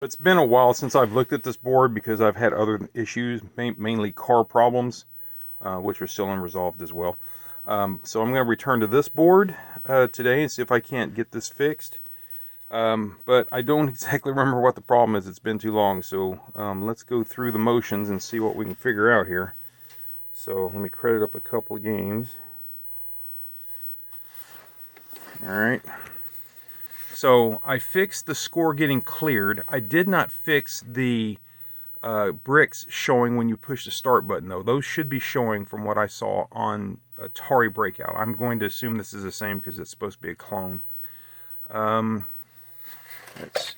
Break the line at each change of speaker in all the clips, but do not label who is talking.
It's been a while since I've looked at this board because I've had other issues, mainly car problems, which are still unresolved as well. So I'm going to return to this board today and see if I can't get this fixed. But I don't exactly remember what the problem is. It's been too long. So let's go through the motions and see what we can figure out here. So let me credit up a couple of games. All right. So I fixed the score getting cleared. I did not fix the bricks showing when you push the start button, though. Those should be showing from what I saw on Atari Breakout. I'm going to assume this is the same because it's supposed to be a clone. Let's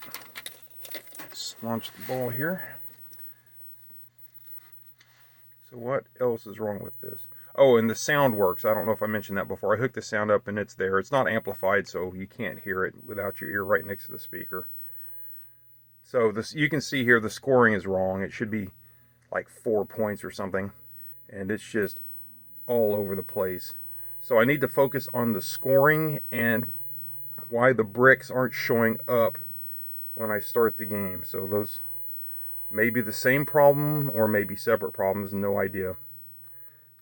launch the ball here. So what else is wrong with this? Oh, and the sound works. I don't know if I mentioned that before. I hooked the sound up and it's there. It's not amplified, so you can't hear it without your ear right next to the speaker. So this, you can see here the scoring is wrong. It should be like 4 points or something, and it's just all over the place. So I need to focus on the scoring and why the bricks aren't showing up when I start the game. So those may be the same problem or maybe separate problems, no idea.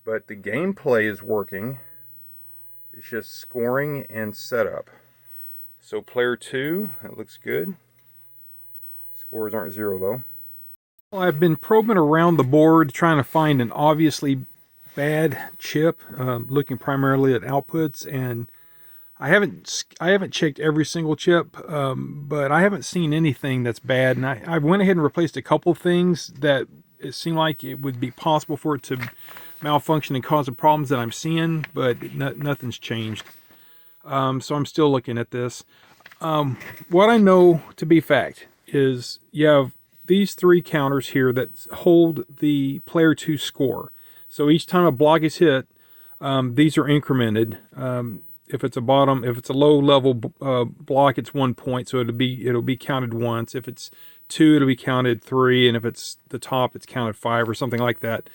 But the gameplay is working. It's just scoring and setup. So player 2, that looks good. Scores aren't 0 though. Well, I've been probing around the board trying to find an obviously bad chip, looking primarily at outputs, and I haven't checked every single chip, but I haven't seen anything that's bad. And I went ahead and replaced a couple things that it seemed like it would be possible for it to malfunction and cause the problems that I'm seeing, but nothing's changed. So I'm still looking at this. What I know to be fact is you have these 3 counters here that hold the player 2 score. So each time a block is hit, these are incremented. If it's a low level block, it's 1 point, so it'll be counted once. If it's 2, it'll be counted 3, and if it's the top, it's counted 5 or something like that.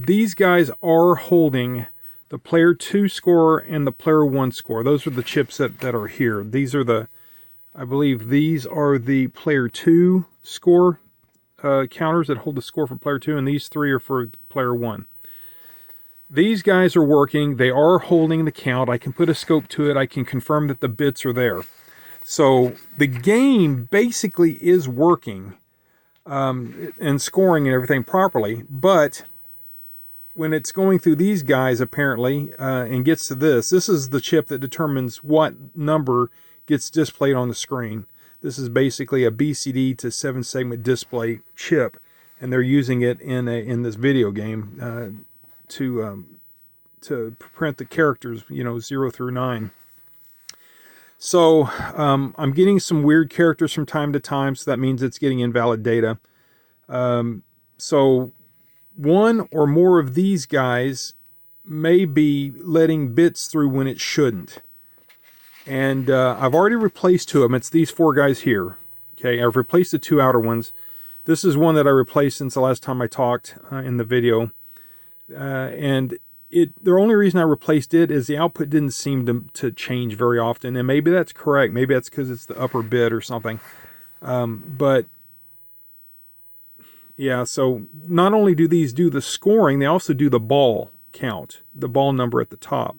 These guys are holding the player 2 score and the player 1 score. Those are the chips that are here. These are I believe these are the player 2 score counters that hold the score for player 2, and these 3 are for player 1. These guys are working. They are holding the count. I can put a scope to it. I can confirm that the bits are there. So the game basically is working and scoring and everything properly, but when it's going through these guys apparently and gets to this is the chip that determines what number gets displayed on the screen. This is basically a BCD to 7-segment display chip, and they're using it in this video game to print the characters, 0 through 9. So I'm getting some weird characters from time to time, so that means it's getting invalid data. So one or more of these guys may be letting bits through when it shouldn't. And I've already replaced 2 of them. It's these 4 guys here. Okay, I've replaced the 2 outer ones. This is one that I replaced since the last time I talked in the video. And the only reason I replaced it is the output didn't seem to change very often. And maybe that's correct. Maybe that's because it's the upper bit or something. But yeah, so not only do these do the scoring, they also do the ball count, the ball number at the top.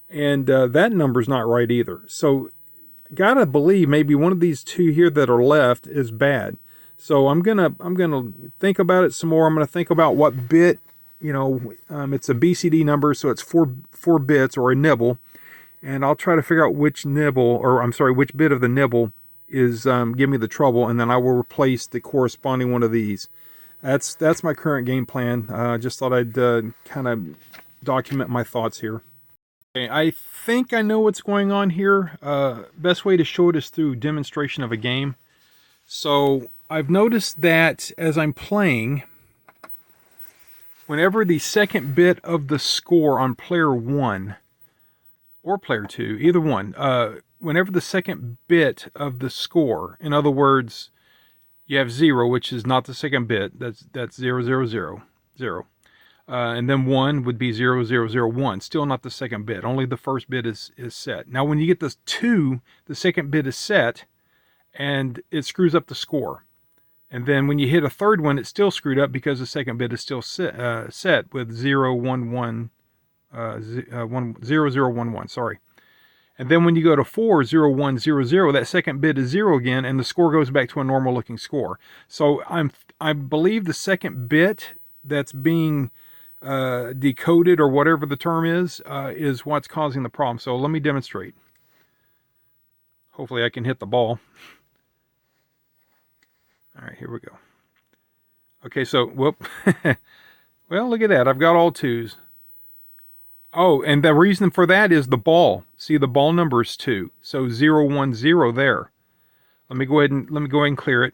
And that number's not right either. So gotta believe maybe one of these 2 here that are left is bad. So I'm gonna think about it some more. I'm gonna think about what bit, it's a BCD number, so it's 4 bits or a nibble, and I'll try to figure out which which bit of the nibble is giving me the trouble, and then I will replace the corresponding one of these. That's my current game plan. Just thought I'd kind of document my thoughts here. Okay, I think I know what's going on here. Best way to show it is through demonstration of a game. So I've noticed that as I'm playing, whenever the second bit of the score on player 1 or player 2, either one, whenever the second bit of the score, in other words, you have 0, which is not the second bit, that's 0, 0, 0, 0. And then 1 would be 0, 0, 0, 1. Still not the second bit. Only the first bit is set. Now, when you get this 2, the second bit is set, and it screws up the score. And then when you hit a third one, it's still screwed up because the second bit is still set with 0, 1, 1, 0, 0, 1, 1, sorry. And then when you go to 4, 0, 1, 0, 0, that second bit is 0 again, and the score goes back to a normal looking score. So I believe the second bit that's being decoded, or whatever the term is what's causing the problem. So let me demonstrate. Hopefully I can hit the ball. All right, here we go. Okay, so, whoop. Well, look at that. I've got all 2s. Oh, and the reason for that is the ball. See, the ball number is 2. So 0, 1, 0 there. Let me go ahead and clear it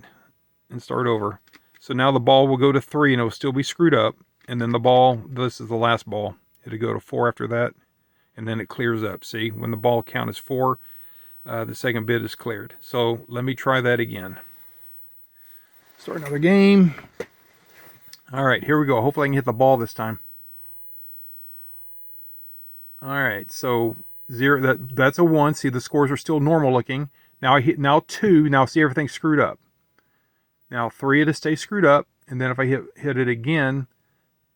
and start over. So now the ball will go to 3 and it'll still be screwed up. And then the ball, this is the last ball. It'll go to 4 after that. And then it clears up. See, when the ball count is 4, the second bit is cleared. So let me try that again. Start another game. All right, here we go. Hopefully I can hit the ball this time. All right, so 0, that's a 1. See, the scores are still normal looking. Now I hit 2. Now see, everything's screwed up. Now 3, it'll stay screwed up, and then if I hit it again,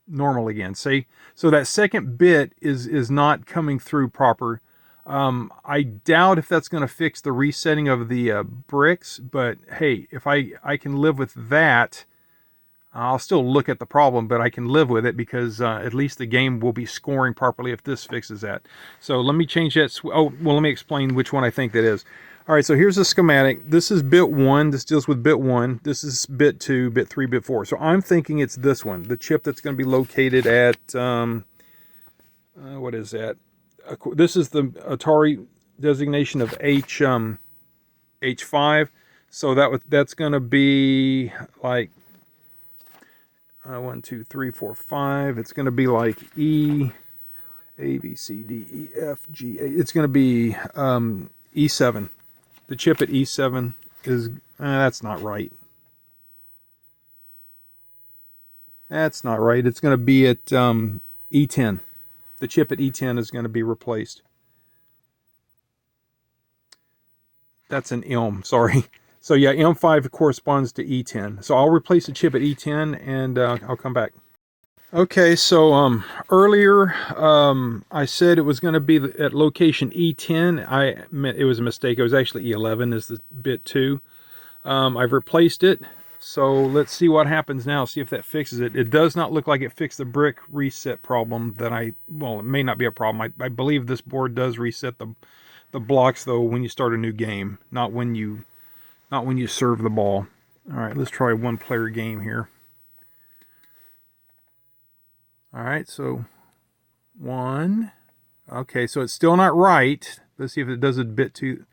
normal again. See, so that second bit is not coming through proper. I doubt if that's going to fix the resetting of the bricks, but hey, if I can live with that, I'll still look at the problem, but I can live with it because at least the game will be scoring properly if this fixes that. So let me change that. Oh, well, let me explain which one I think that is. All right, so here's the schematic. This is bit 1. This deals with bit 1. This is bit 2, bit 3, bit 4. So I'm thinking it's this one, the chip that's going to be located at, what is that? This is the Atari designation of H5. So that's going to be like 1, 2, 3, 4, 5. It's going to be like E, A, B, C, D, E, F, G, A. It's going to be E7. The chip at E7 is, that's not right. That's not right. It's going to be at E10. The chip at E10 is going to be replaced. That's an M, sorry. So yeah, M5 corresponds to E10. So I'll replace the chip at E10 and I'll come back. Okay, so earlier I said it was going to be at location E10. I meant it was a mistake. It was actually E11 is the bit 2. I've replaced it. So let's see what happens now. See if that fixes it. It does not look like it fixed the brick reset problem that well, it may not be a problem. I believe this board does reset the blocks though when you start a new game, not when you serve the ball. All right, let's try a one-player game here. All right, so 1. Okay, so it's still not right. Let's see if it does a bit too.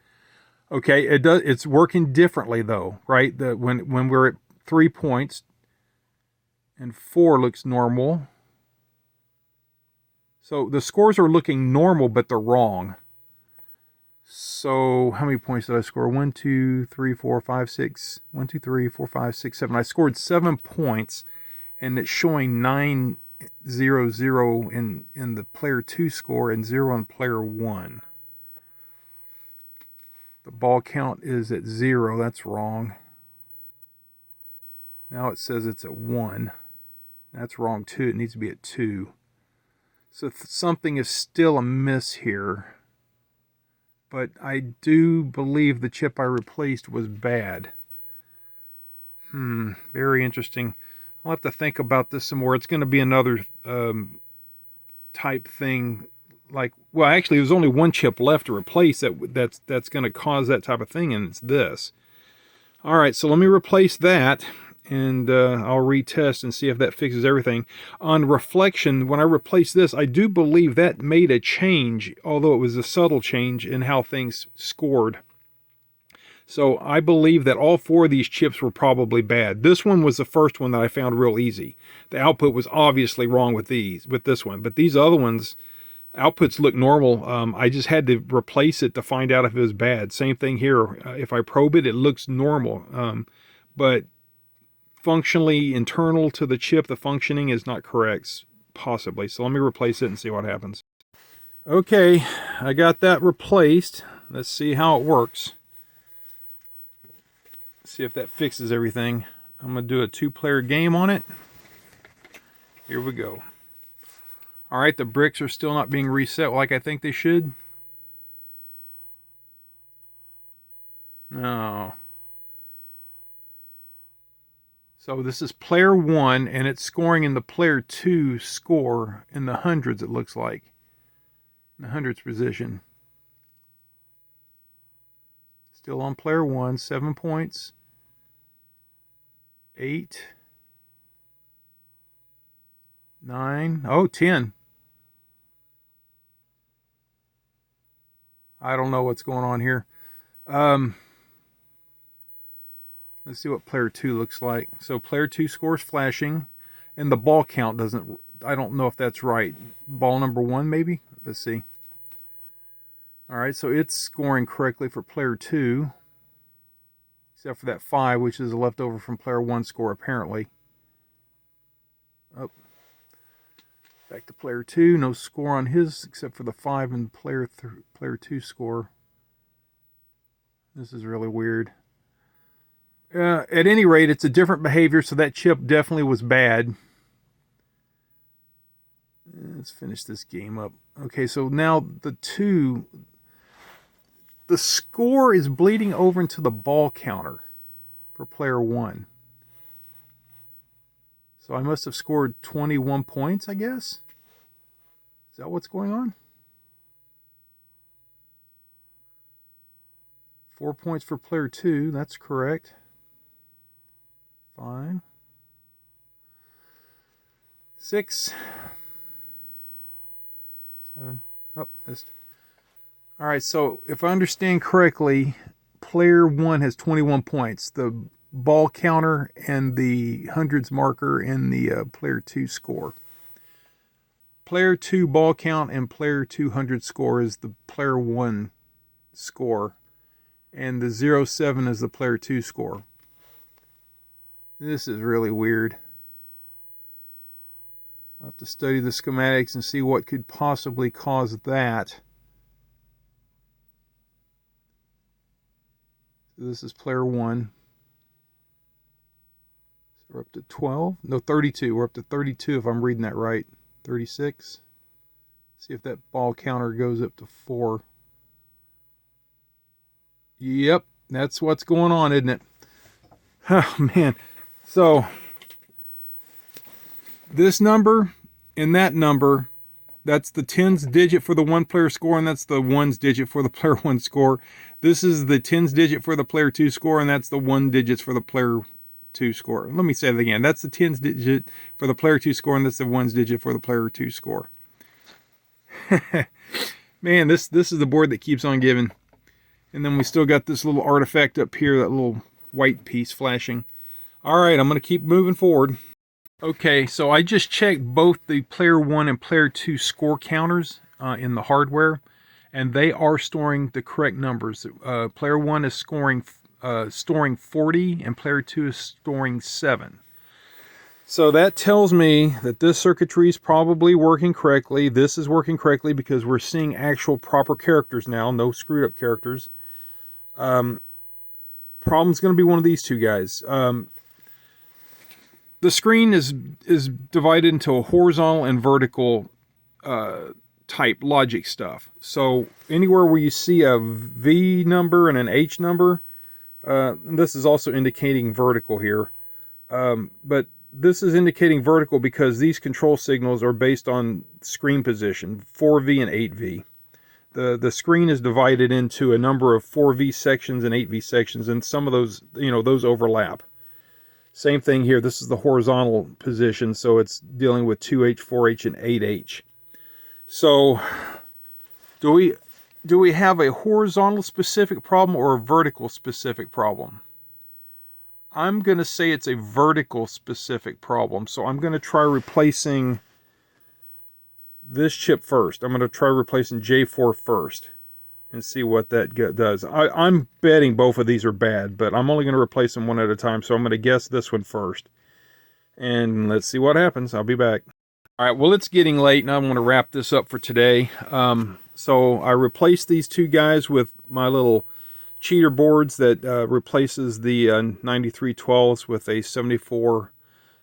Okay, it does. It's working differently though, right? When we're at 3 points and 4 looks normal. So the scores are looking normal, but they're wrong. So how many points did I score? 1, 2, 3, 4, 5, 6. 1, 2, 3, 4, 5, 6, 7. I scored 7 points, and it's showing 9, 0, 0 in the player 2 score and 0 in player 1. The ball count is at 0. That's wrong. Now it says it's at 1. That's wrong too. It needs to be at 2. So something is still amiss here. But I do believe the chip I replaced was bad. Very interesting. I'll have to think about this some more. It's going to be another type thing. Like, well, actually, there's only one chip left to replace that's going to cause that type of thing, and it's this. All right, so let me replace that, and I'll retest and see if that fixes everything. On reflection, when I replaced this, I do believe that made a change, although it was a subtle change in how things scored. So I believe that all 4 of these chips were probably bad. This one was the first one that I found real easy. The output was obviously wrong with this one, but these other ones, outputs look normal. I just had to replace it to find out if it was bad. Same thing here. If I probe it, it looks normal. But functionally internal to the chip, the functioning is not correct, possibly. So let me replace it and see what happens. Okay, I got that replaced. Let's see how it works. See if that fixes everything. I'm going to do a 2-player game on it. Here we go. All right, the bricks are still not being reset like I think they should. No. So this is player 1, and it's scoring in the player 2 score in the hundreds, it looks like. In the hundreds position. Still on player 1, 7 points. 8. 9. Oh, 10. I don't know what's going on here. Let's see what player 2 looks like. So player 2 scores flashing, and the ball count doesn't, I don't know if that's right. Ball number 1 maybe? Let's see. All right, so it's scoring correctly for player 2, except for that 5, which is a leftover from player 1 score apparently. Oh. Back to player 2, no score on his except for the 5 in player 2 score. This is really weird. At any rate, it's a different behavior, so that chip definitely was bad. Let's finish this game up. Okay, so now the score is bleeding over into the ball counter for player 1. So I must have scored 21 points, I guess. Is that what's going on? 4 points for player 2, that's correct. 5. 6. 7. Oh, missed. All right, so if I understand correctly, player 1 has 21 points. The ball counter and the hundreds marker in the player 2 score. Player 2 ball count and player 2 hundred score is the player 1 score, and the 07 is the player 2 score. This is really weird. I'll have to study the schematics and see what could possibly cause that. So this is player 1. So we're up to 12. No, 32. We're up to 32 if I'm reading that right. 36. See if that ball counter goes up to 4. Yep, that's what's going on, isn't it? Oh, man. So, this number and that number, that's the tens digit for the 1-player score, and that's the ones digit for the player 1 score. This is the tens digit for the player 2 score, and that's the 1 digits for the player 2 score. Let me say that again. That's the tens digit for the player 2 score, and that's the ones digit for the player 2 score. Man, this is the board that keeps on giving. And then we still got this little artifact up here, that little white piece flashing. All right, I'm going to keep moving forward. Okay, so I just checked both the player 1 and player 2 score counters in the hardware, and they are storing the correct numbers. Player 1 is storing 40, and player 2 is storing 7. So that tells me that this circuitry is probably working correctly. This is working correctly because we're seeing actual proper characters now, no screwed up characters. Problem's going to be one of these two guys. The screen is divided into a horizontal and vertical type logic stuff. So anywhere where you see a V number and an H number, this is also indicating vertical here. But this is indicating vertical because these control signals are based on screen position, 4V and 8V. The screen is divided into a number of 4V sections and 8V sections, and some of those, those overlap. Same thing here. This is the horizontal position, so it's dealing with 2H, 4H, and 8H. So, do we have a horizontal specific problem or a vertical specific problem? I'm going to say it's a vertical specific problem. So I'm going to try replacing this chip first. I'm going to try replacing J4 first and see what that does. I'm betting both of these are bad, but I'm only going to replace them one at a time. So I'm going to guess this one first. And let's see what happens. I'll be back. All right, well, it's getting late, and I want to wrap this up for today. So I replaced these two guys with my little cheater boards that replaces the 9312s with a 74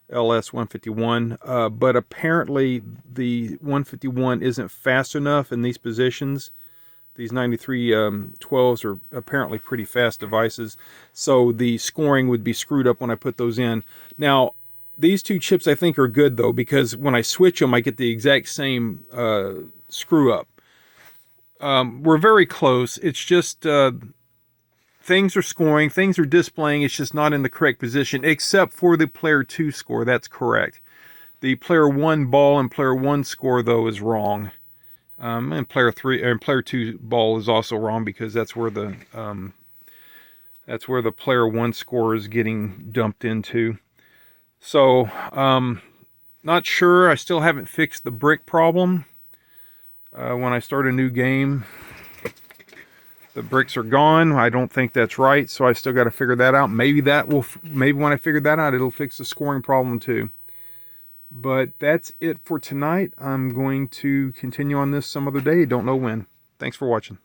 LS 151, but apparently the 151 isn't fast enough in these positions. These 9312s are apparently pretty fast devices, so the scoring would be screwed up when I put those in. Now, these two chips I think are good though, because when I switch them I get the exact same screw up. We're very close. It's just things are scoring, things are displaying, it's just not in the correct position, except for the player 2 score. That's correct. The player 1 ball and player 1 score though is wrong. And player 2 ball is also wrong, because that's where the player 1 score is getting dumped into. So not sure. I still haven't fixed the brick problem. When I start a new game, the bricks are gone. I don't think that's right, so I still got to figure that out. Maybe when I figure that out, it'll fix the scoring problem too. But that's it for tonight. I'm going to continue on this some other day. Don't know when. Thanks for watching.